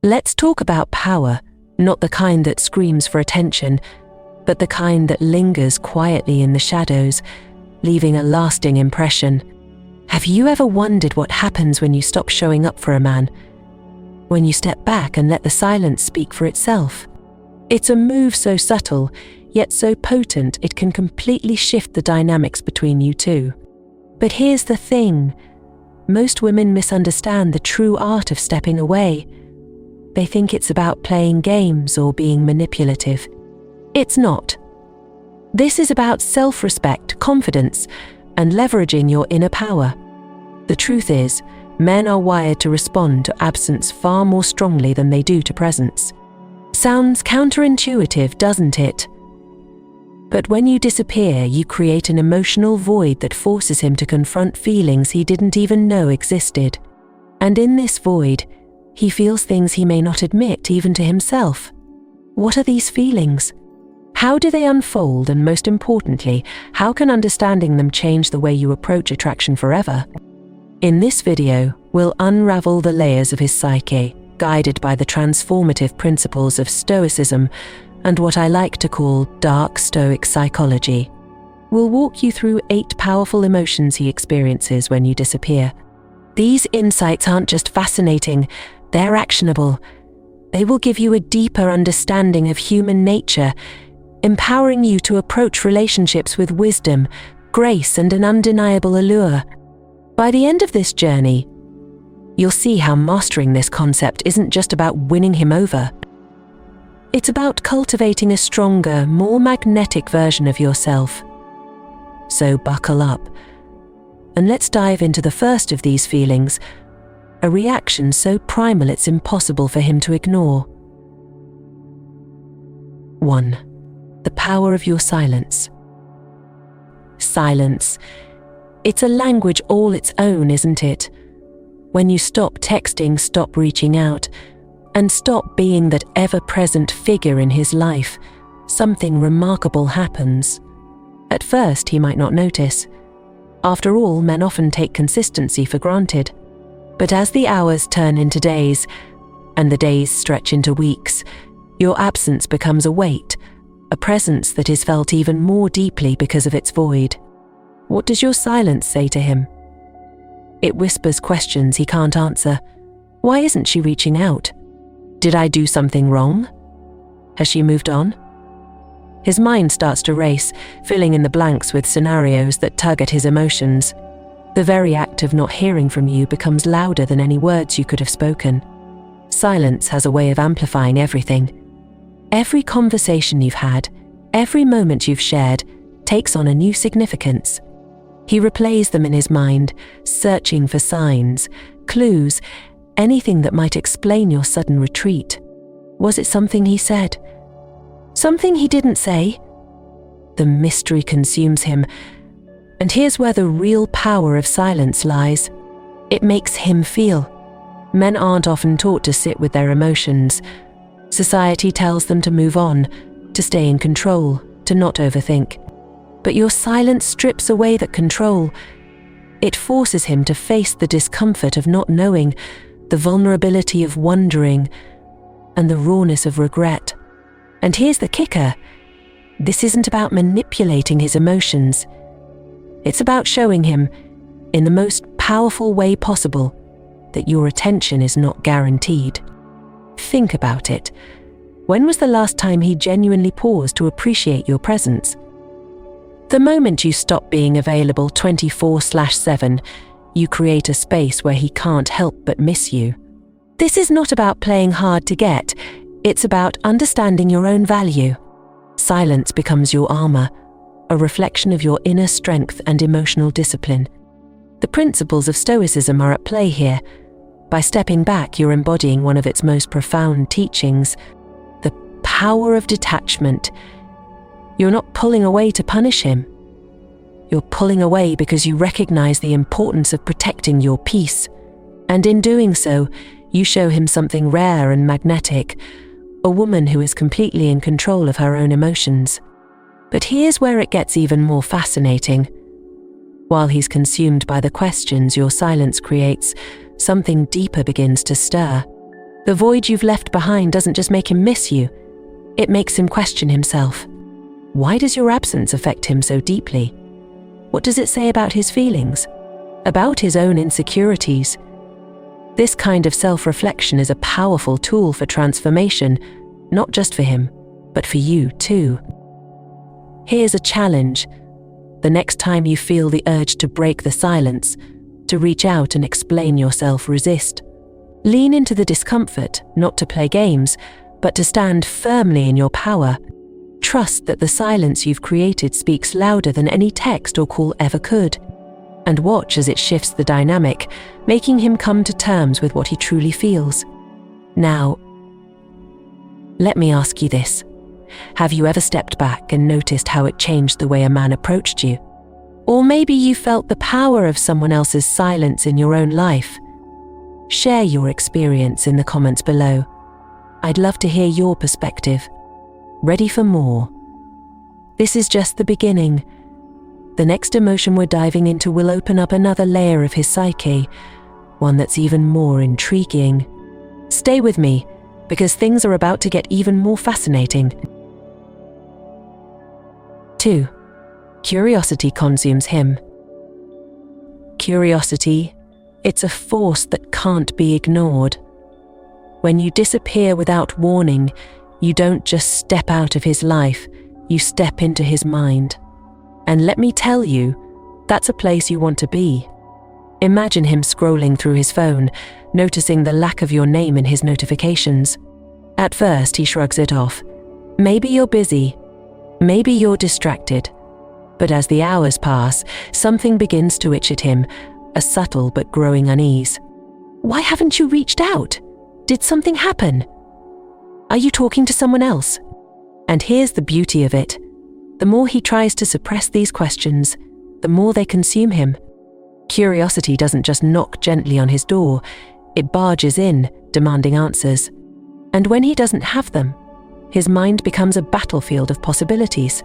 Let's talk about power, not the kind that screams for attention, but the kind that lingers quietly in the shadows, leaving a lasting impression. Have you ever wondered what happens when you stop showing up for a man? When you step back and let the silence speak for itself? It's a move so subtle, yet so potent it can completely shift the dynamics between you two. But here's the thing. Most women misunderstand the true art of stepping away. They think it's about playing games or being manipulative. It's not. This is about self-respect, confidence, and leveraging your inner power. The truth is, men are wired to respond to absence far more strongly than they do to presence. Sounds counterintuitive, doesn't it? But when you disappear, you create an emotional void that forces him to confront feelings he didn't even know existed. And in this void, he feels things he may not admit even to himself. What are these feelings? How do they unfold, and most importantly, how can understanding them change the way you approach attraction forever? In this video, we'll unravel the layers of his psyche, guided by the transformative principles of Stoicism and what I like to call Dark Stoic Psychology. We'll walk you through 8 powerful emotions he experiences when you disappear. These insights aren't just fascinating, they're actionable. They will give you a deeper understanding of human nature, empowering you to approach relationships with wisdom, grace, and an undeniable allure. By the end of this journey, you'll see how mastering this concept isn't just about winning him over. It's about cultivating a stronger, more magnetic version of yourself. So buckle up, and let's dive into the first of these feelings, a reaction so primal it's impossible for him to ignore. 1. The power of your silence. Silence. It's a language all its own, isn't it? When you stop texting, stop reaching out, and stop being that ever-present figure in his life, something remarkable happens. At first, he might not notice. After all, men often take consistency for granted. But as the hours turn into days, and the days stretch into weeks, your absence becomes a weight, a presence that is felt even more deeply because of its void. What does your silence say to him? It whispers questions he can't answer. Why isn't she reaching out? Did I do something wrong? Has she moved on? His mind starts to race, filling in the blanks with scenarios that tug at his emotions. The very act of not hearing from you becomes louder than any words you could have spoken. Silence has a way of amplifying everything. Every conversation you've had, every moment you've shared, takes on a new significance. He replays them in his mind, searching for signs, clues, anything that might explain your sudden retreat. Was it something he said? Something he didn't say? The mystery consumes him, and here's where the real power of silence lies. It makes him feel. Men aren't often taught to sit with their emotions. Society tells them to move on, to stay in control, to not overthink. But your silence strips away that control. It forces him to face the discomfort of not knowing, the vulnerability of wondering, and the rawness of regret. And here's the kicker. This isn't about manipulating his emotions. It's about showing him, in the most powerful way possible, that your attention is not guaranteed. Think about it. When was the last time he genuinely paused to appreciate your presence? The moment you stop being available 24/7, you create a space where he can't help but miss you. This is not about playing hard to get, it's about understanding your own value. Silence becomes your armor, a reflection of your inner strength and emotional discipline. The principles of Stoicism are at play here. By stepping back, you're embodying one of its most profound teachings, the power of detachment. You're not pulling away to punish him. You're pulling away because you recognize the importance of protecting your peace. And in doing so, you show him something rare and magnetic, a woman who is completely in control of her own emotions. But here's where it gets even more fascinating. While he's consumed by the questions your silence creates, something deeper begins to stir. The void you've left behind doesn't just make him miss you, it makes him question himself. Why does your absence affect him so deeply? What does it say about his feelings? About his own insecurities? This kind of self-reflection is a powerful tool for transformation, not just for him, but for you too. Here's a challenge. The next time you feel the urge to break the silence, to reach out and explain yourself, resist. Lean into the discomfort, not to play games, but to stand firmly in your power. Trust that the silence you've created speaks louder than any text or call ever could. And watch as it shifts the dynamic, making him come to terms with what he truly feels. Now, let me ask you this. Have you ever stepped back and noticed how it changed the way a man approached you? Or maybe you felt the power of someone else's silence in your own life. Share your experience in the comments below. I'd love to hear your perspective. Ready for more? This is just the beginning. The next emotion we're diving into will open up another layer of his psyche, one that's even more intriguing. Stay with me, because things are about to get even more fascinating. 2. Curiosity consumes him. Curiosity, it's a force that can't be ignored. When you disappear without warning, you don't just step out of his life, you step into his mind. And let me tell you, that's a place you want to be. Imagine him scrolling through his phone, noticing the lack of your name in his notifications. At first, he shrugs it off. Maybe you're busy. Maybe you're distracted. But as the hours pass, something begins to itch at him, a subtle but growing unease. Why haven't you reached out? Did something happen? Are you talking to someone else? And here's the beauty of it. The more he tries to suppress these questions, the more they consume him. Curiosity doesn't just knock gently on his door, it barges in, demanding answers. And when he doesn't have them, his mind becomes a battlefield of possibilities.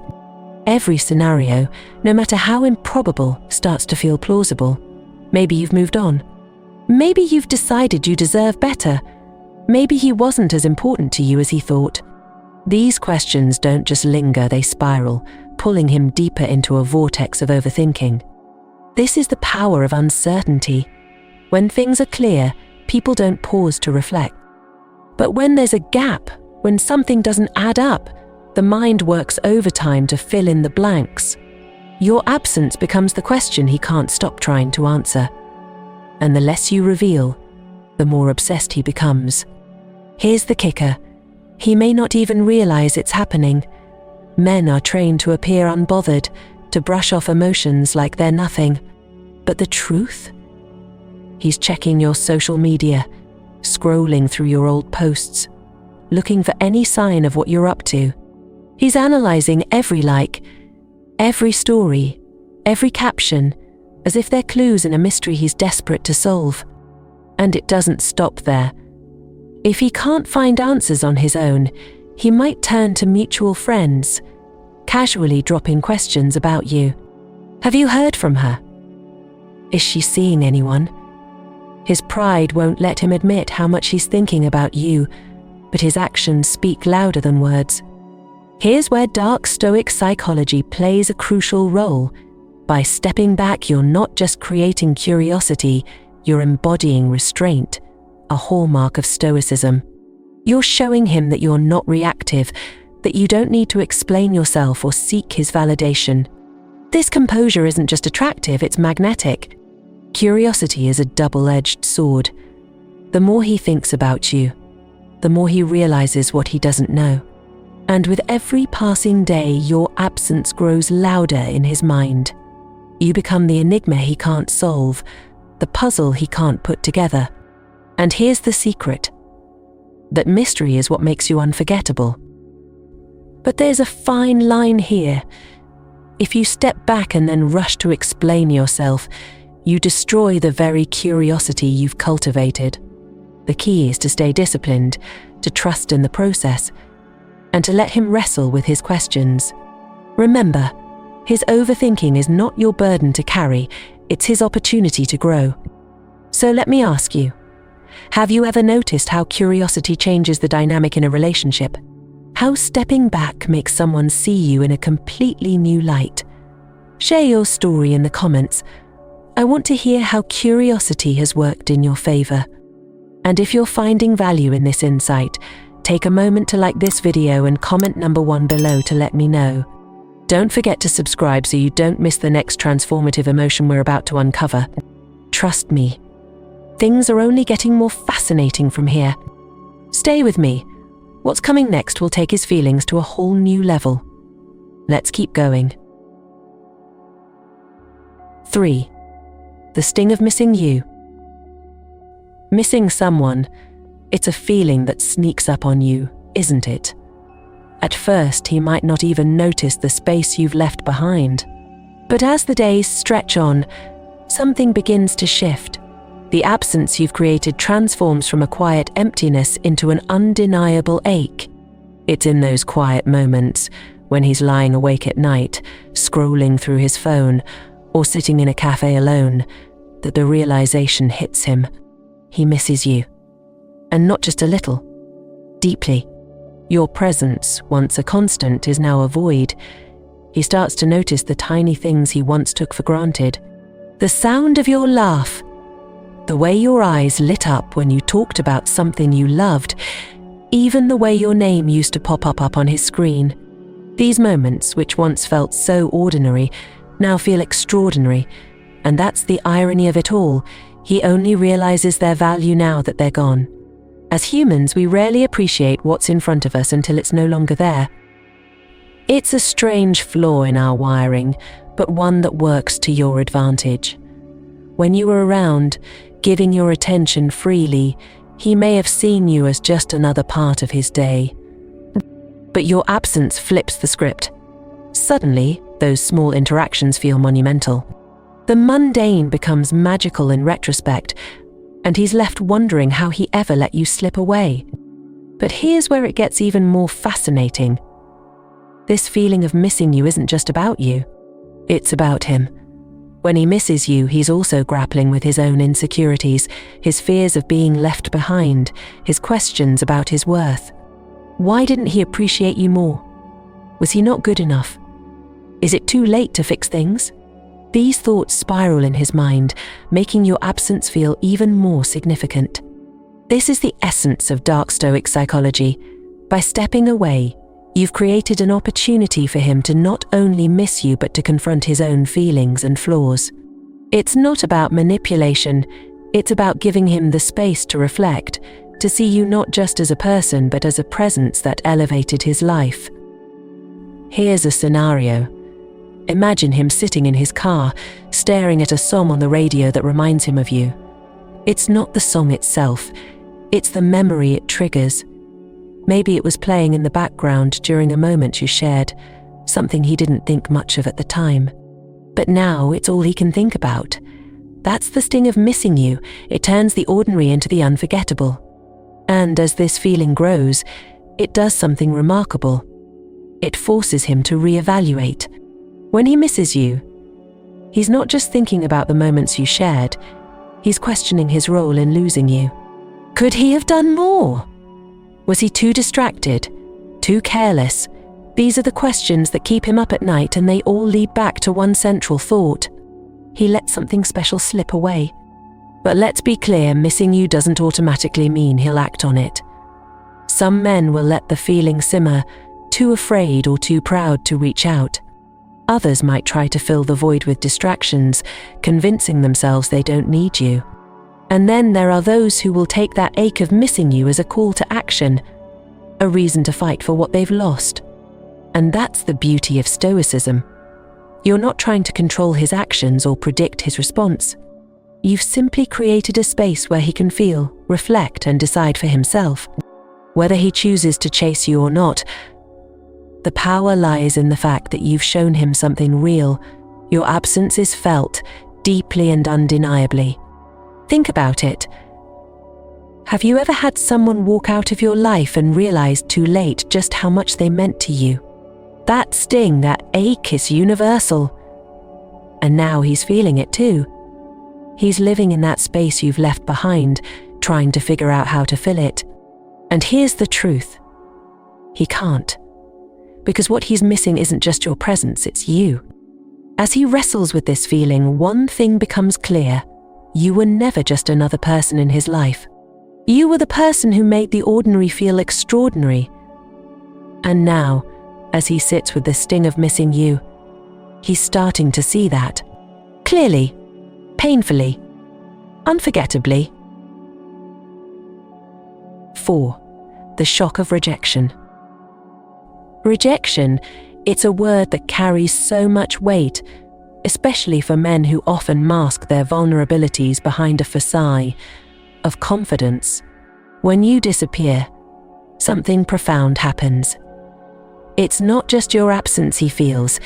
Every scenario, no matter how improbable, starts to feel plausible. Maybe you've moved on. Maybe you've decided you deserve better. Maybe he wasn't as important to you as he thought. These questions don't just linger, they spiral, pulling him deeper into a vortex of overthinking. This is the power of uncertainty. When things are clear, people don't pause to reflect. But when there's a gap, when something doesn't add up, the mind works overtime to fill in the blanks. Your absence becomes the question he can't stop trying to answer. And the less you reveal, the more obsessed he becomes. Here's the kicker. He may not even realize it's happening. Men are trained to appear unbothered, to brush off emotions like they're nothing. But the truth? He's checking your social media, scrolling through your old posts, looking for any sign of what you're up to. He's analyzing every like, every story, every caption, as if they're clues in a mystery he's desperate to solve. And it doesn't stop there. If he can't find answers on his own, he might turn to mutual friends, casually dropping questions about you. Have you heard from her? Is she seeing anyone? His pride won't let him admit how much he's thinking about you, but his actions speak louder than words. Here's where Dark Stoic Psychology plays a crucial role. By stepping back, you're not just creating curiosity, you're embodying restraint, a hallmark of Stoicism. You're showing him that you're not reactive, that you don't need to explain yourself or seek his validation. This composure isn't just attractive, it's magnetic. Curiosity is a double-edged sword. The more he thinks about you, the more he realizes what he doesn't know. And with every passing day, your absence grows louder in his mind. You become the enigma he can't solve, the puzzle he can't put together. And here's the secret: that mystery is what makes you unforgettable. But there's a fine line here. If you step back and then rush to explain yourself, you destroy the very curiosity you've cultivated. The key is to stay disciplined, to trust in the process, and to let him wrestle with his questions. Remember, his overthinking is not your burden to carry, it's his opportunity to grow. So let me ask you, Have you ever noticed how curiosity changes the dynamic in a relationship? How stepping back makes someone see you in a completely new light? Share your story in the comments. I want to hear how curiosity has worked in your favor. And if you're finding value in this insight, take a moment to like this video and comment number 1 below to let me know. Don't forget to subscribe so you don't miss the next transformative emotion we're about to uncover. Trust me, things are only getting more fascinating from here. Stay with me. What's coming next will take his feelings to a whole new level. Let's keep going. 3. The sting of missing you. Missing someone, it's a feeling that sneaks up on you, isn't it? At first, he might not even notice the space you've left behind. But as the days stretch on, something begins to shift. The absence you've created transforms from a quiet emptiness into an undeniable ache. It's in those quiet moments, when he's lying awake at night, scrolling through his phone, or sitting in a cafe alone, that the realization hits him. He misses you. And not just a little, deeply. Your presence, once a constant, is now a void. He starts to notice the tiny things he once took for granted. The sound of your laugh, the way your eyes lit up when you talked about something you loved, even the way your name used to pop up on his screen. These moments, which once felt so ordinary, now feel extraordinary. And that's the irony of it all. He only realizes their value now that they're gone. As humans, we rarely appreciate what's in front of us until it's no longer there. It's a strange flaw in our wiring, but one that works to your advantage. When you were around, giving your attention freely, he may have seen you as just another part of his day. But your absence flips the script. Suddenly, those small interactions feel monumental. The mundane becomes magical in retrospect, and he's left wondering how he ever let you slip away. But here's where it gets even more fascinating. This feeling of missing you isn't just about you. It's about him. When he misses you, he's also grappling with his own insecurities, his fears of being left behind, his questions about his worth. Why didn't he appreciate you more? Was he not good enough? Is it too late to fix things? These thoughts spiral in his mind, making your absence feel even more significant. This is the essence of Dark Stoic Psychology. By stepping away, you've created an opportunity for him to not only miss you but to confront his own feelings and flaws. It's not about manipulation, it's about giving him the space to reflect, to see you not just as a person but as a presence that elevated his life. Here's a scenario. Imagine him sitting in his car, staring at a song on the radio that reminds him of you. It's not the song itself, it's the memory it triggers. Maybe it was playing in the background during a moment you shared, something he didn't think much of at the time. But now it's all he can think about. That's the sting of missing you. It turns the ordinary into the unforgettable. And as this feeling grows, it does something remarkable. It forces him to reevaluate. When he misses you, he's not just thinking about the moments you shared, he's questioning his role in losing you. Could he have done more? Was he too distracted? Too careless? These are the questions that keep him up at night, and they all lead back to one central thought. He let something special slip away. But let's be clear, missing you doesn't automatically mean he'll act on it. Some men will let the feeling simmer, too afraid or too proud to reach out. Others might try to fill the void with distractions, convincing themselves they don't need you. And then there are those who will take that ache of missing you as a call to action, a reason to fight for what they've lost. And that's the beauty of Stoicism. You're not trying to control his actions or predict his response. You've simply created a space where he can feel, reflect, and decide for himself. Whether he chooses to chase you or not, the power lies in the fact that you've shown him something real. Your absence is felt, deeply and undeniably. Think about it. Have you ever had someone walk out of your life and realized too late just how much they meant to you? That sting, that ache is universal. And now he's feeling it too. He's living in that space you've left behind, trying to figure out how to fill it. And here's the truth. He can't. Because what he's missing isn't just your presence, it's you. As he wrestles with this feeling, one thing becomes clear. You were never just another person in his life. You were the person who made the ordinary feel extraordinary. And now, as he sits with the sting of missing you, he's starting to see that. Clearly, painfully, unforgettably. 4. The shock of rejection. Rejection, it's a word that carries so much weight, especially for men who often mask their vulnerabilities behind a facade of confidence. When you disappear, something profound happens. It's not just your absence he feels,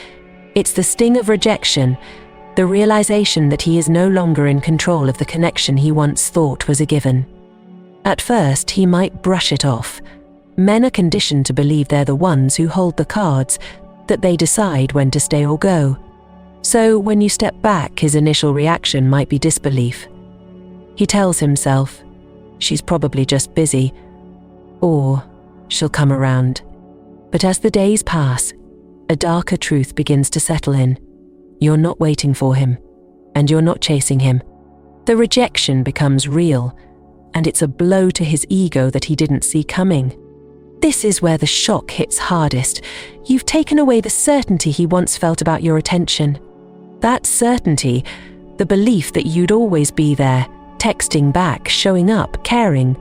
it's the sting of rejection, the realization that he is no longer in control of the connection he once thought was a given. At first, he might brush it off. Men are conditioned to believe they're the ones who hold the cards, that they decide when to stay or go. So when you step back, his initial reaction might be disbelief. He tells himself, she's probably just busy, or she'll come around. But as the days pass, a darker truth begins to settle in. You're not waiting for him, and you're not chasing him. The rejection becomes real, and it's a blow to his ego that he didn't see coming. This is where the shock hits hardest. You've taken away the certainty he once felt about your attention. That certainty, the belief that you'd always be there, texting back, showing up, caring,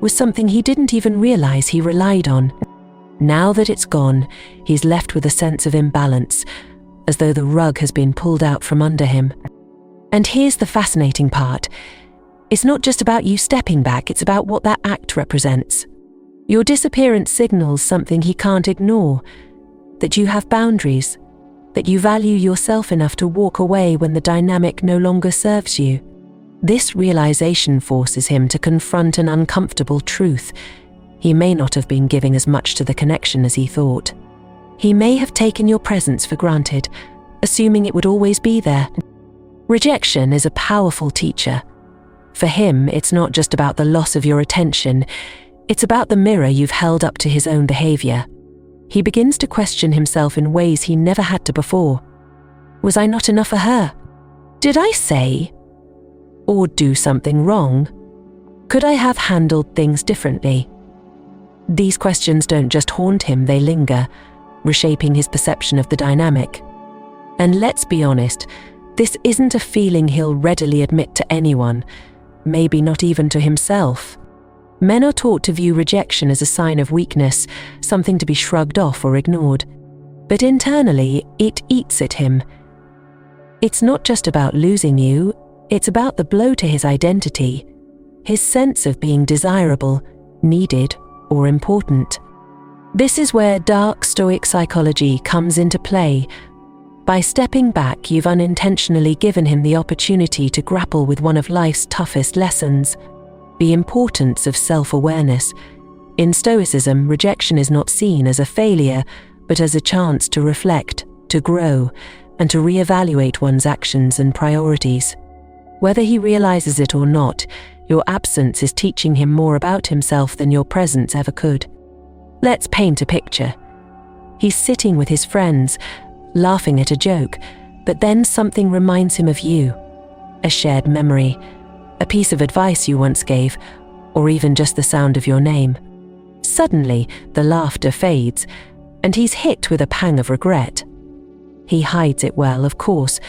was something he didn't even realize he relied on. Now that it's gone, he's left with a sense of imbalance, as though the rug has been pulled out from under him. And here's the fascinating part. It's not just about you stepping back, it's about what that act represents. Your disappearance signals something he can't ignore, that you have boundaries, that you value yourself enough to walk away when the dynamic no longer serves you. This realization forces him to confront an uncomfortable truth. He may not have been giving as much to the connection as he thought. He may have taken your presence for granted, assuming it would always be there. Rejection is a powerful teacher. For him, it's not just about the loss of your attention, it's about the mirror you've held up to his own behavior. He begins to question himself in ways he never had to before. Was I not enough for her? Did I say or do something wrong? Could I have handled things differently? These questions don't just haunt him, they linger, reshaping his perception of the dynamic. And let's be honest, this isn't a feeling he'll readily admit to anyone, maybe not even to himself. Men are taught to view rejection as a sign of weakness, something to be shrugged off or ignored. But internally, it eats at him. It's not just about losing you, it's about the blow to his identity, his sense of being desirable, needed, or important. This is where Dark Stoic Psychology comes into play. By stepping back, you've unintentionally given him the opportunity to grapple with one of life's toughest lessons, the importance of self-awareness. In Stoicism, rejection is not seen as a failure, but as a chance to reflect, to grow, and to reevaluate one's actions and priorities. Whether he realizes it or not, your absence is teaching him more about himself than your presence ever could. Let's paint a picture. He's sitting with his friends, laughing at a joke, but then something reminds him of you, a shared memory, a piece of advice you once gave, or even just the sound of your name. Suddenly, the laughter fades, and he's hit with a pang of regret. He hides it well, of course,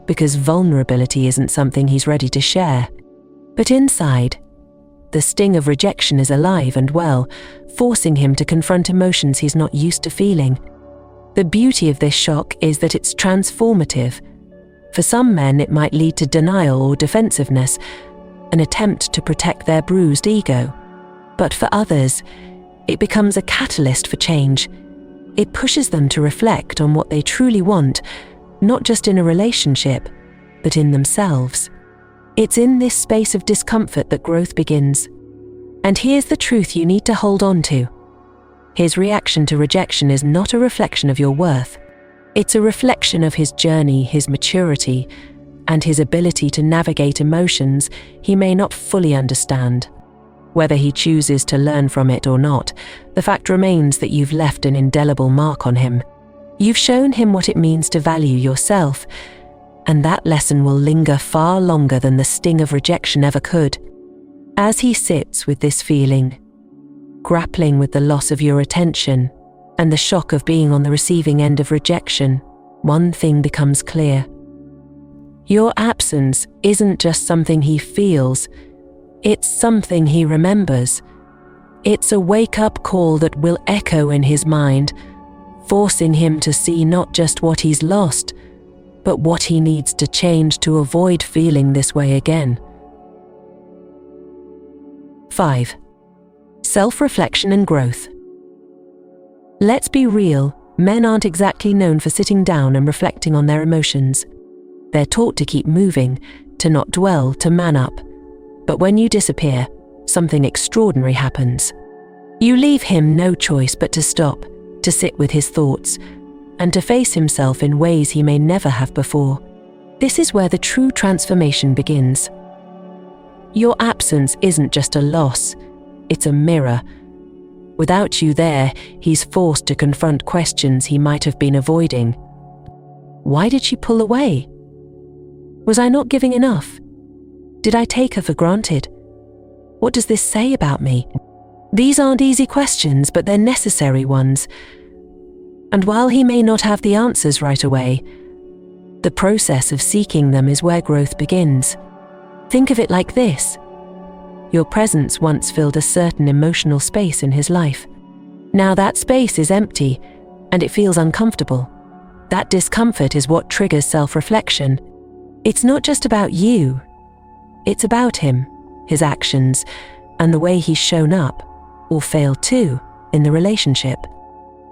because vulnerability isn't something he's ready to share. But inside, the sting of rejection is alive and well, forcing him to confront emotions he's not used to feeling. The beauty of this shock is that it's transformative. For some men, it might lead to denial or defensiveness, an attempt to protect their bruised ego. But for others, it becomes a catalyst for change. It pushes them to reflect on what they truly want, not just in a relationship, but in themselves. It's in this space of discomfort that growth begins. And here's the truth you need to hold on to. His reaction to rejection is not a reflection of your worth. It's a reflection of his journey, his maturity, and his ability to navigate emotions he may not fully understand. Whether he chooses to learn from it or not, the fact remains that you've left an indelible mark on him. You've shown him what it means to value yourself, and that lesson will linger far longer than the sting of rejection ever could. As he sits with this feeling, grappling with the loss of your attention and the shock of being on the receiving end of rejection, one thing becomes clear. Your absence isn't just something he feels, it's something he remembers. It's a wake-up call that will echo in his mind, forcing him to see not just what he's lost, but what he needs to change to avoid feeling this way again. 5. Self-reflection and growth. Let's be real, men aren't exactly known for sitting down and reflecting on their emotions. They're taught to keep moving, to not dwell, to man up. But when you disappear, something extraordinary happens. You leave him no choice but to stop, to sit with his thoughts, and to face himself in ways he may never have before. This is where the true transformation begins. Your absence isn't just a loss, it's a mirror. Without you there, he's forced to confront questions he might have been avoiding. Why did she pull away? Was I not giving enough? Did I take her for granted? What does this say about me? These aren't easy questions, but they're necessary ones. And while he may not have the answers right away, the process of seeking them is where growth begins. Think of it like this. Your presence once filled a certain emotional space in his life. Now that space is empty, and it feels uncomfortable. That discomfort is what triggers self-reflection. It's not just about you. It's about him, his actions, and the way he's shown up, or failed to, in the relationship.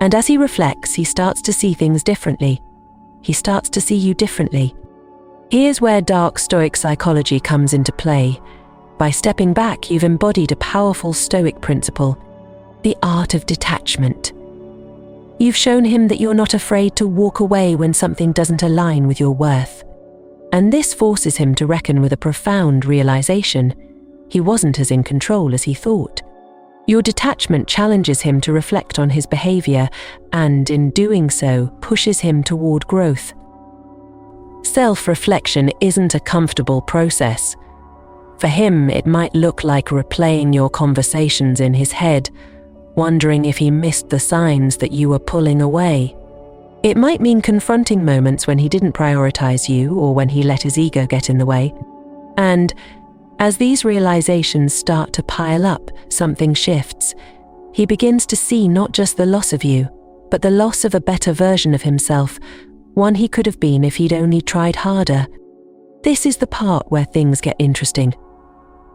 And as he reflects, he starts to see things differently. He starts to see you differently. Here's where Dark Stoic Psychology comes into play. By stepping back, you've embodied a powerful Stoic principle, the art of detachment. You've shown him that you're not afraid to walk away when something doesn't align with your worth. And this forces him to reckon with a profound realization. He wasn't as in control as he thought. Your detachment challenges him to reflect on his behavior and, in doing so, pushes him toward growth. Self-reflection isn't a comfortable process. For him, it might look like replaying your conversations in his head, wondering if he missed the signs that you were pulling away. It might mean confronting moments when he didn't prioritize you or when he let his ego get in the way. And as these realizations start to pile up, something shifts. He begins to see not just the loss of you, but the loss of a better version of himself, one he could have been if he'd only tried harder. This is the part where things get interesting.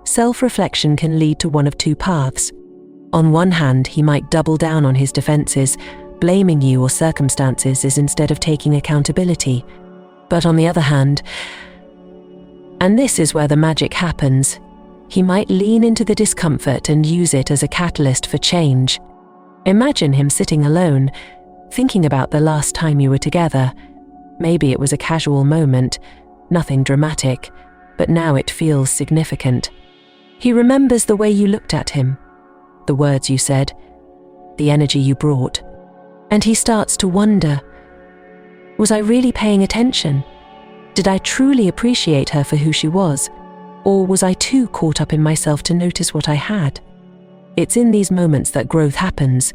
Self-reflection can lead to one of two paths. On one hand, he might double down on his defenses, blaming you or circumstances instead of taking accountability. But on the other hand, and this is where the magic happens, he might lean into the discomfort and use it as a catalyst for change. Imagine him sitting alone, thinking about the last time you were together. Maybe it was a casual moment, nothing dramatic, but now it feels significant. He remembers the way you looked at him, the words you said, the energy you brought. And he starts to wonder, was I really paying attention? Did I truly appreciate her for who she was? Or was I too caught up in myself to notice what I had? It's in these moments that growth happens.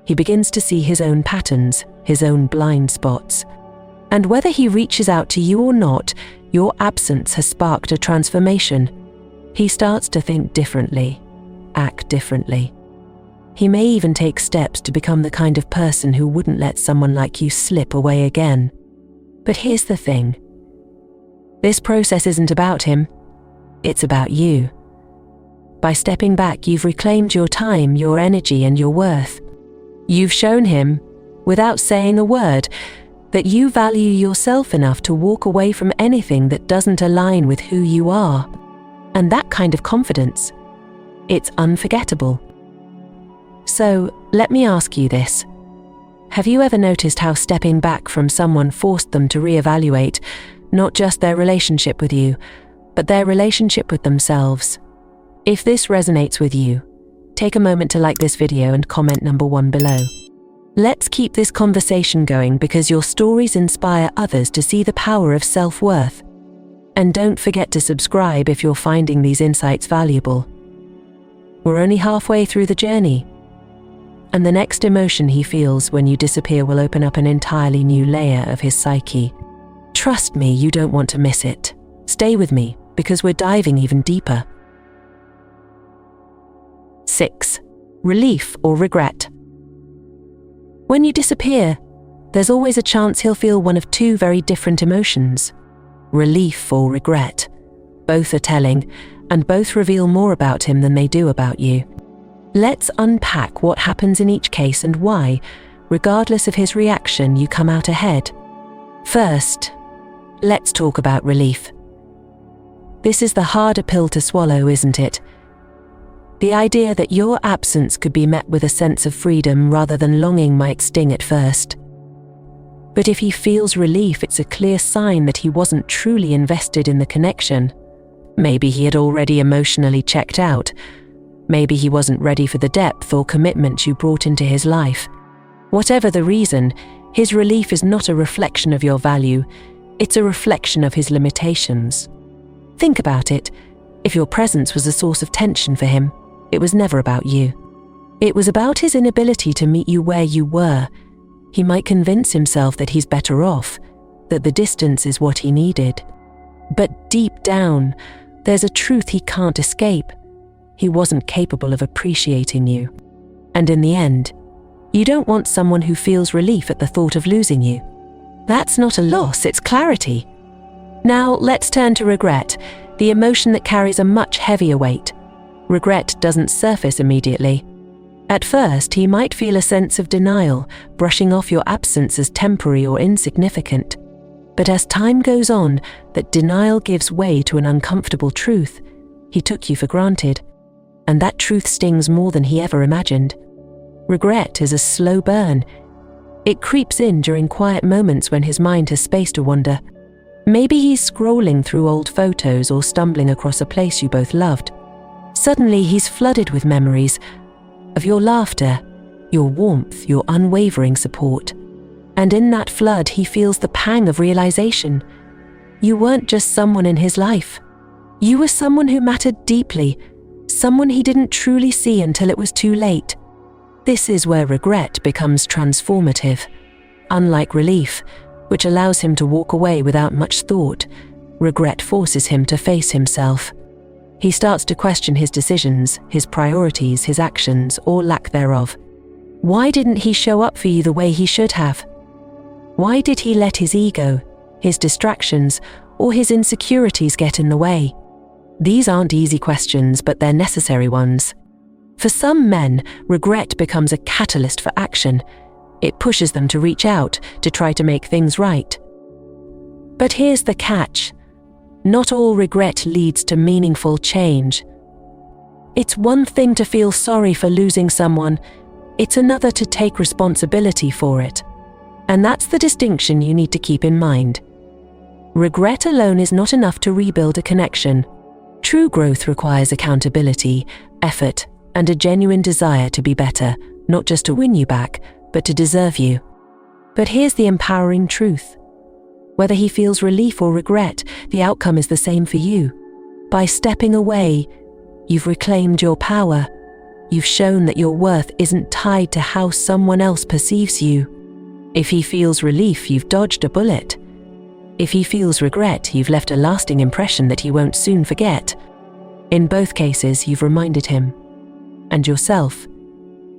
He begins to see his own patterns, his own blind spots. And whether he reaches out to you or not, your absence has sparked a transformation. He starts to think differently, act differently. He may even take steps to become the kind of person who wouldn't let someone like you slip away again. But here's the thing. This process isn't about him. It's about you. By stepping back, you've reclaimed your time, your energy, and your worth. You've shown him, without saying a word, that you value yourself enough to walk away from anything that doesn't align with who you are. And that kind of confidence, it's unforgettable. So, let me ask you this. Have you ever noticed how stepping back from someone forced them to reevaluate not just their relationship with you, but their relationship with themselves? If this resonates with you, take a moment to like this video and comment number 1 below. Let's keep this conversation going because your stories inspire others to see the power of self-worth. And don't forget to subscribe if you're finding these insights valuable. We're only halfway through the journey, and the next emotion he feels when you disappear will open up an entirely new layer of his psyche. Trust me, you don't want to miss it. Stay with me, because we're diving even deeper. 6. Relief or regret. When you disappear, there's always a chance he'll feel one of 2 very different emotions: relief or regret. Both are telling, and both reveal more about him than they do about you. Let's unpack what happens in each case and why, regardless of his reaction, you come out ahead. First, let's talk about relief. This is the harder pill to swallow, isn't it? The idea that your absence could be met with a sense of freedom rather than longing might sting at first. But if he feels relief, it's a clear sign that he wasn't truly invested in the connection. Maybe he had already emotionally checked out. Maybe he wasn't ready for the depth or commitment you brought into his life. Whatever the reason, his relief is not a reflection of your value, it's a reflection of his limitations. Think about it. If your presence was a source of tension for him, it was never about you. It was about his inability to meet you where you were. He might convince himself that he's better off, that the distance is what he needed. But deep down, there's a truth he can't escape. He wasn't capable of appreciating you. And in the end, you don't want someone who feels relief at the thought of losing you. That's not a loss, it's clarity. Now let's turn to regret, the emotion that carries a much heavier weight. Regret doesn't surface immediately. At first, he might feel a sense of denial, brushing off your absence as temporary or insignificant. But as time goes on, that denial gives way to an uncomfortable truth. He took you for granted, and that truth stings more than he ever imagined. Regret is a slow burn. It creeps in during quiet moments when his mind has space to wander. Maybe he's scrolling through old photos or stumbling across a place you both loved. Suddenly he's flooded with memories of your laughter, your warmth, your unwavering support. And in that flood, he feels the pang of realization. You weren't just someone in his life. You were someone who mattered deeply, someone he didn't truly see until it was too late. This is where regret becomes transformative. Unlike relief, which allows him to walk away without much thought, regret forces him to face himself. He starts to question his decisions, his priorities, his actions, or lack thereof. Why didn't he show up for you the way he should have? Why did he let his ego, his distractions, or his insecurities get in the way? These aren't easy questions, but they're necessary ones. For some men, regret becomes a catalyst for action. It pushes them to reach out, to try to make things right. But here's the catch. Not all regret leads to meaningful change. It's one thing to feel sorry for losing someone, it's another to take responsibility for it. And that's the distinction you need to keep in mind. Regret alone is not enough to rebuild a connection. True growth requires accountability, effort, and a genuine desire to be better, not just to win you back, but to deserve you. But here's the empowering truth. Whether he feels relief or regret, the outcome is the same for you. By stepping away, you've reclaimed your power. You've shown that your worth isn't tied to how someone else perceives you. If he feels relief, you've dodged a bullet. If he feels regret, you've left a lasting impression that he won't soon forget. In both cases, you've reminded him, and yourself,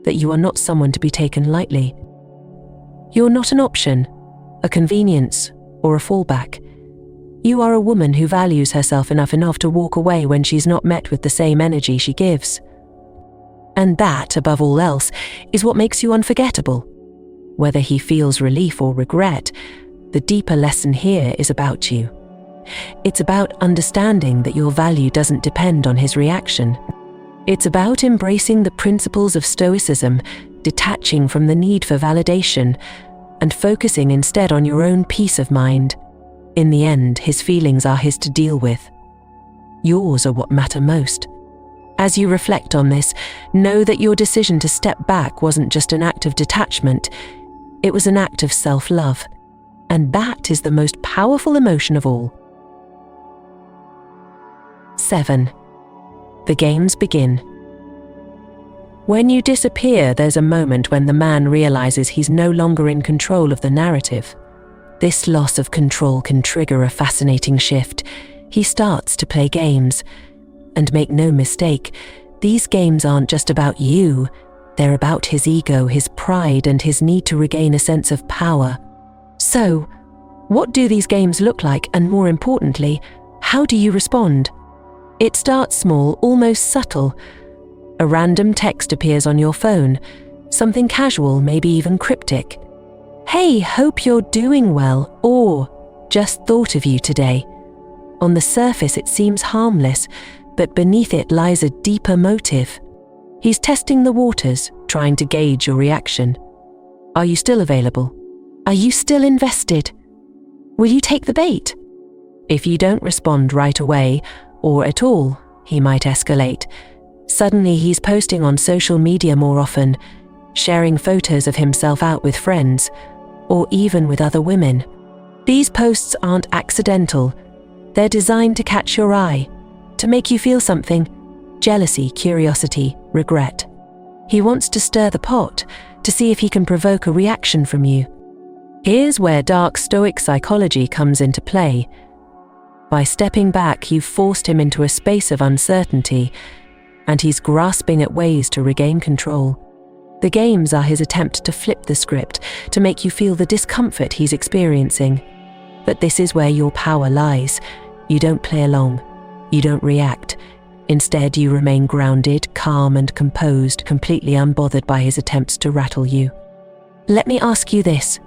that you are not someone to be taken lightly. You're not an option, a convenience, or a fallback. You are a woman who values herself enough to walk away when she's not met with the same energy she gives. And that, above all else, is what makes you unforgettable. Whether he feels relief or regret, the deeper lesson here is about you. It's about understanding that your value doesn't depend on his reaction. It's about embracing the principles of Stoicism, detaching from the need for validation, and focusing instead on your own peace of mind. In the end, his feelings are his to deal with. Yours are what matter most. As you reflect on this, know that your decision to step back wasn't just an act of detachment, it was an act of self-love. And that is the most powerful emotion of all. 7. The games begin. When you disappear, there's a moment when the man realizes he's no longer in control of the narrative. This loss of control can trigger a fascinating shift. He starts to play games. And make no mistake, these games aren't just about you. They're about his ego, his pride, and his need to regain a sense of power. So, what do these games look like, and more importantly, how do you respond? It starts small, almost subtle. A random text appears on your phone, something casual, maybe even cryptic. "Hey, hope you're doing well," or "just thought of you today." On the surface it seems harmless, but beneath it lies a deeper motive. He's testing the waters, trying to gauge your reaction. Are you still available? Are you still invested? Will you take the bait? If you don't respond right away, or at all, he might escalate. Suddenly he's posting on social media more often, sharing photos of himself out with friends, or even with other women. These posts aren't accidental. They're designed to catch your eye, to make you feel something: jealousy, curiosity, regret. He wants to stir the pot, to see if he can provoke a reaction from you. Here's where Dark Stoic Psychology comes into play. By stepping back, you've forced him into a space of uncertainty, and he's grasping at ways to regain control. The games are his attempt to flip the script, to make you feel the discomfort he's experiencing. But this is where your power lies. You don't play along. You don't react. Instead, you remain grounded, calm and composed, completely unbothered by his attempts to rattle you. Let me ask you this.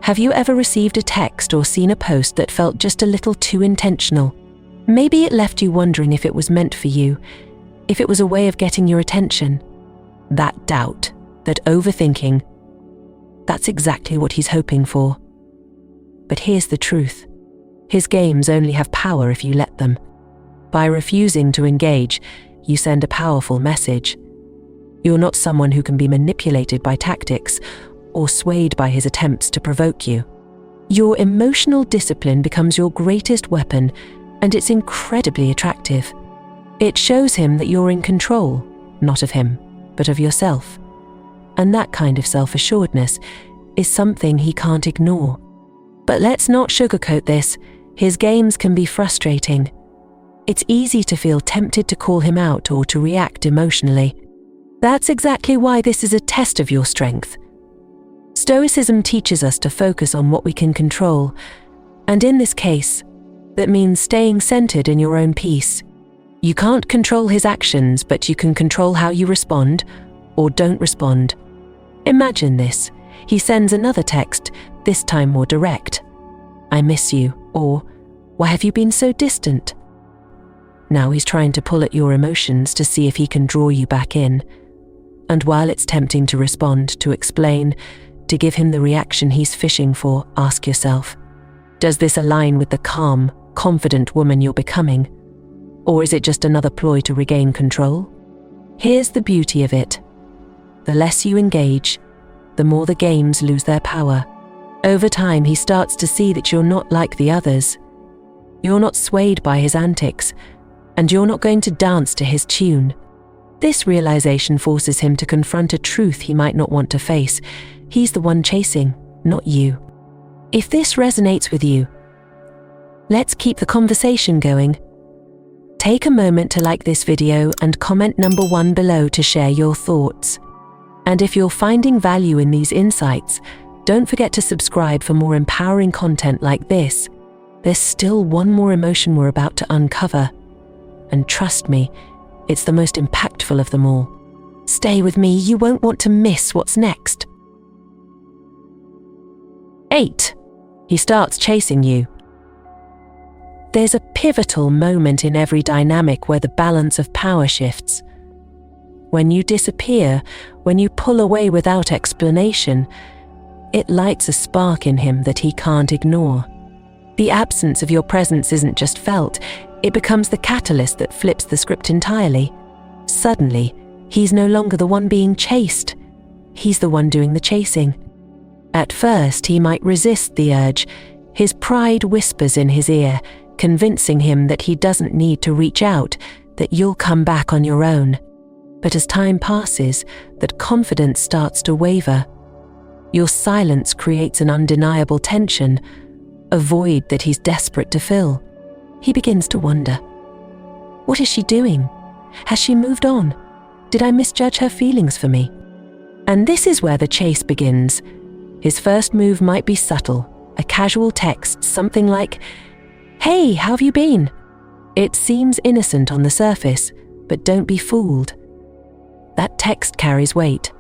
Have you ever received a text or seen a post that felt just a little too intentional? Maybe it left you wondering if it was meant for you, if it was a way of getting your attention. That doubt, that overthinking, that's exactly what he's hoping for. But here's the truth. His games only have power if you let them. By refusing to engage, you send a powerful message. You're not someone who can be manipulated by tactics or swayed by his attempts to provoke you. Your emotional discipline becomes your greatest weapon, and it's incredibly attractive. It shows him that you're in control, not of him, but of yourself. And that kind of self-assuredness is something he can't ignore. But let's not sugarcoat this. His games can be frustrating. It's easy to feel tempted to call him out or to react emotionally. That's exactly why this is a test of your strength. Stoicism teaches us to focus on what we can control, and in this case, that means staying centered in your own peace. You can't control his actions, but you can control how you respond or don't respond. Imagine this. He sends another text, this time more direct. "I miss you," or "Why have you been so distant?" Now he's trying to pull at your emotions to see if he can draw you back in. And while it's tempting to respond, to explain, to give him the reaction he's fishing for, ask yourself, does this align with the calm, confident woman you're becoming? Or is it just another ploy to regain control? Here's the beauty of it. The less you engage, the more the games lose their power. Over time, he starts to see that you're not like the others. You're not swayed by his antics, and you're not going to dance to his tune. This realization forces him to confront a truth he might not want to face. He's the one chasing, not you. If this resonates with you, let's keep the conversation going. Take a moment to like this video and comment number 1 below to share your thoughts. And if you're finding value in these insights, don't forget to subscribe for more empowering content like this. There's still one more emotion we're about to uncover. And trust me, it's the most impactful of them all. Stay with me, you won't want to miss what's next. 8. He starts chasing you. There's a pivotal moment in every dynamic where the balance of power shifts. When you disappear, when you pull away without explanation, it lights a spark in him that he can't ignore. The absence of your presence isn't just felt, it becomes the catalyst that flips the script entirely. Suddenly, he's no longer the one being chased. He's the one doing the chasing. At first, he might resist the urge. His pride whispers in his ear, convincing him that he doesn't need to reach out, that you'll come back on your own. But as time passes, that confidence starts to waver. Your silence creates an undeniable tension, a void that he's desperate to fill. He begins to wonder. What is she doing? Has she moved on? Did I misjudge her feelings for me? And this is where the chase begins. His first move might be subtle, a casual text, something like, "Hey, how have you been?" It seems innocent on the surface, but don't be fooled. That text carries weight.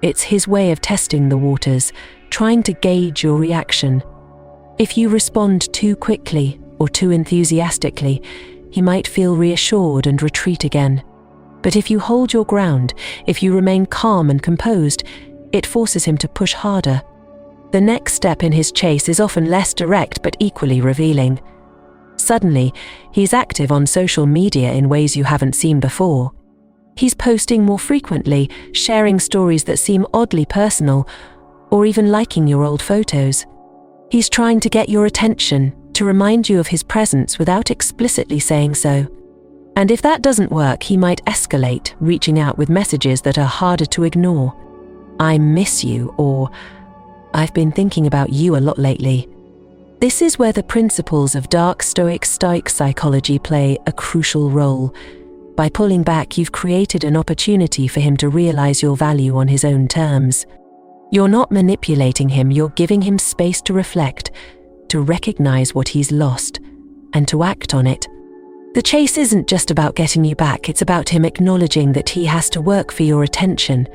It's his way of testing the waters, trying to gauge your reaction. If you respond too quickly or too enthusiastically, he might feel reassured and retreat again. But if you hold your ground, if you remain calm and composed, it forces him to push harder. The next step in his chase is often less direct but equally revealing. Suddenly, he's active on social media in ways you haven't seen before. He's posting more frequently, sharing stories that seem oddly personal, or even liking your old photos. He's trying to get your attention, to remind you of his presence without explicitly saying so. And if that doesn't work, he might escalate, reaching out with messages that are harder to ignore. "I miss you," or "I've been thinking about you a lot lately." This is where the principles of Dark Stoic Psychology play a crucial role. By pulling back, you've created an opportunity for him to realize your value on his own terms. You're not manipulating him, you're giving him space to reflect, to recognize what he's lost, and to act on it. The chase isn't just about getting you back, it's about him acknowledging that he has to work for your attention,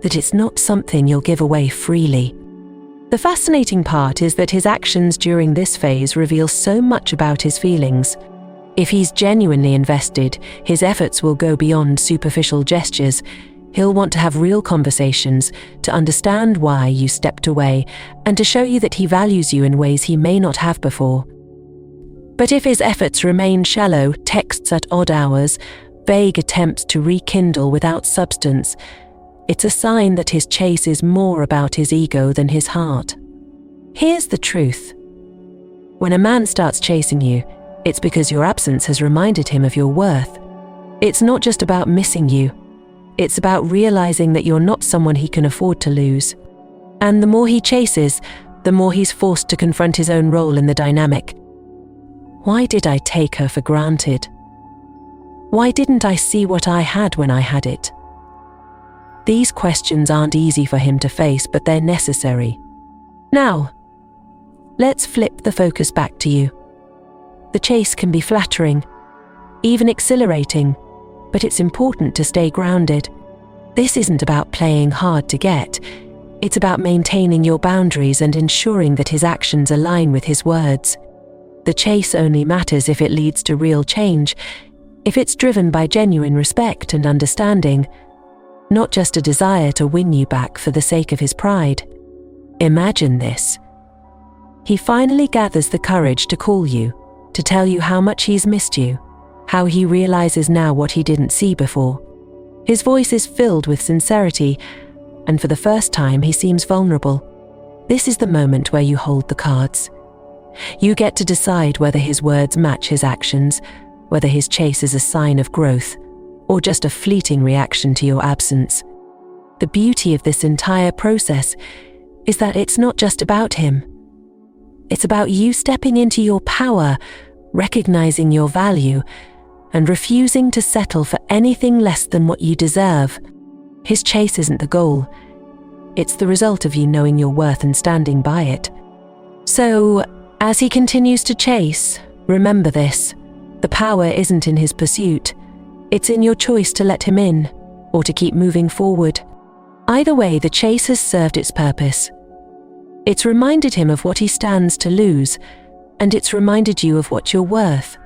that it's not something you'll give away freely. The fascinating part is that his actions during this phase reveal so much about his feelings. If he's genuinely invested, his efforts will go beyond superficial gestures. He'll want to have real conversations, to understand why you stepped away, and to show you that he values you in ways he may not have before. But if his efforts remain shallow, texts at odd hours, vague attempts to rekindle without substance, it's a sign that his chase is more about his ego than his heart. Here's the truth. When a man starts chasing you, it's because your absence has reminded him of your worth. It's not just about missing you. It's about realizing that you're not someone he can afford to lose. And the more he chases, the more he's forced to confront his own role in the dynamic. Why did I take her for granted? Why didn't I see what I had when I had it? These questions aren't easy for him to face, but they're necessary. Now, let's flip the focus back to you. The chase can be flattering, even exhilarating, but it's important to stay grounded. This isn't about playing hard to get. It's about maintaining your boundaries and ensuring that his actions align with his words. The chase only matters if it leads to real change, if it's driven by genuine respect and understanding, not just a desire to win you back for the sake of his pride. Imagine this. He finally gathers the courage to call you, to tell you how much he's missed you, how he realizes now what he didn't see before. His voice is filled with sincerity, and for the first time he seems vulnerable. This is the moment where you hold the cards. You get to decide whether his words match his actions, whether his chase is a sign of growth, or just a fleeting reaction to your absence. The beauty of this entire process is that it's not just about him. It's about you stepping into your power, recognizing your value, and refusing to settle for anything less than what you deserve. His chase isn't the goal. It's the result of you knowing your worth and standing by it. So, as he continues to chase, remember this. The power isn't in his pursuit. It's in your choice to let him in, or to keep moving forward. Either way, the chase has served its purpose. It's reminded him of what he stands to lose, and it's reminded you of what you're worth.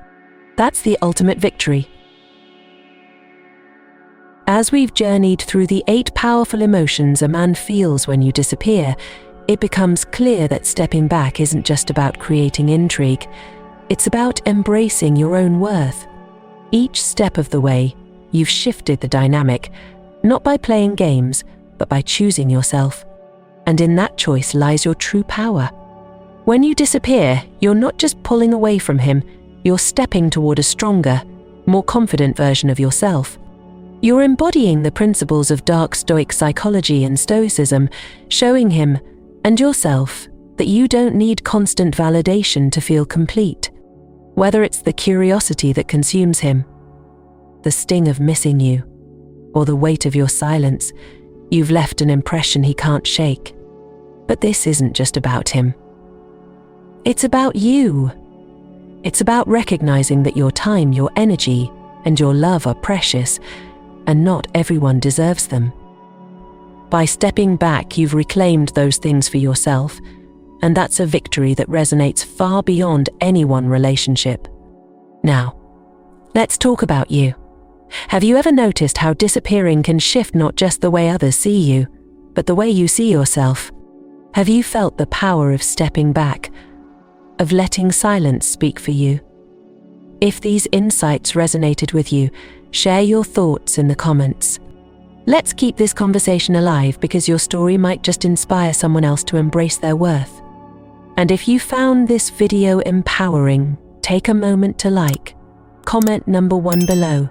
That's the ultimate victory. As we've journeyed through the 8 powerful emotions a man feels when you disappear, it becomes clear that stepping back isn't just about creating intrigue. It's about embracing your own worth. Each step of the way, you've shifted the dynamic, not by playing games, but by choosing yourself. And in that choice lies your true power. When you disappear, you're not just pulling away from him, you're stepping toward a stronger, more confident version of yourself. You're embodying the principles of Dark Stoic Psychology and Stoicism, showing him and yourself that you don't need constant validation to feel complete. Whether it's the curiosity that consumes him, the sting of missing you, or the weight of your silence, you've left an impression he can't shake. But this isn't just about him. It's about you. It's about recognizing that your time, your energy, and your love are precious, and not everyone deserves them. By stepping back, you've reclaimed those things for yourself, and that's a victory that resonates far beyond any one relationship. Now, let's talk about you. Have you ever noticed how disappearing can shift not just the way others see you, but the way you see yourself? Have you felt the power of stepping back, of letting silence speak for you? If these insights resonated with you, share your thoughts in the comments. Let's keep this conversation alive, because your story might just inspire someone else to embrace their worth. And if you found this video empowering, take a moment to like, comment number 1 below,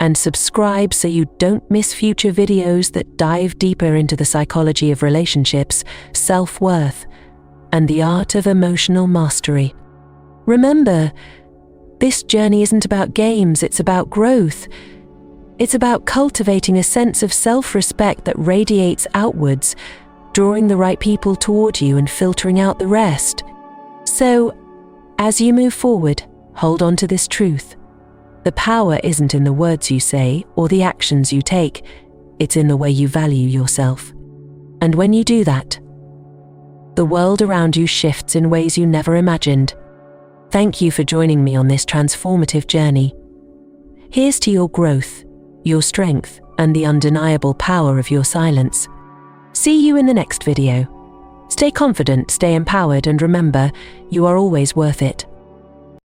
and subscribe so you don't miss future videos that dive deeper into the psychology of relationships, self-worth, and the art of emotional mastery. Remember, this journey isn't about games, it's about growth. It's about cultivating a sense of self-respect that radiates outwards, drawing the right people toward you and filtering out the rest. So, as you move forward, hold on to this truth. The power isn't in the words you say or the actions you take, it's in the way you value yourself. And when you do that, the world around you shifts in ways you never imagined. Thank you for joining me on this transformative journey. Here's to your growth, your strength, and the undeniable power of your silence. See you in the next video. Stay confident, stay empowered, and remember, you are always worth it.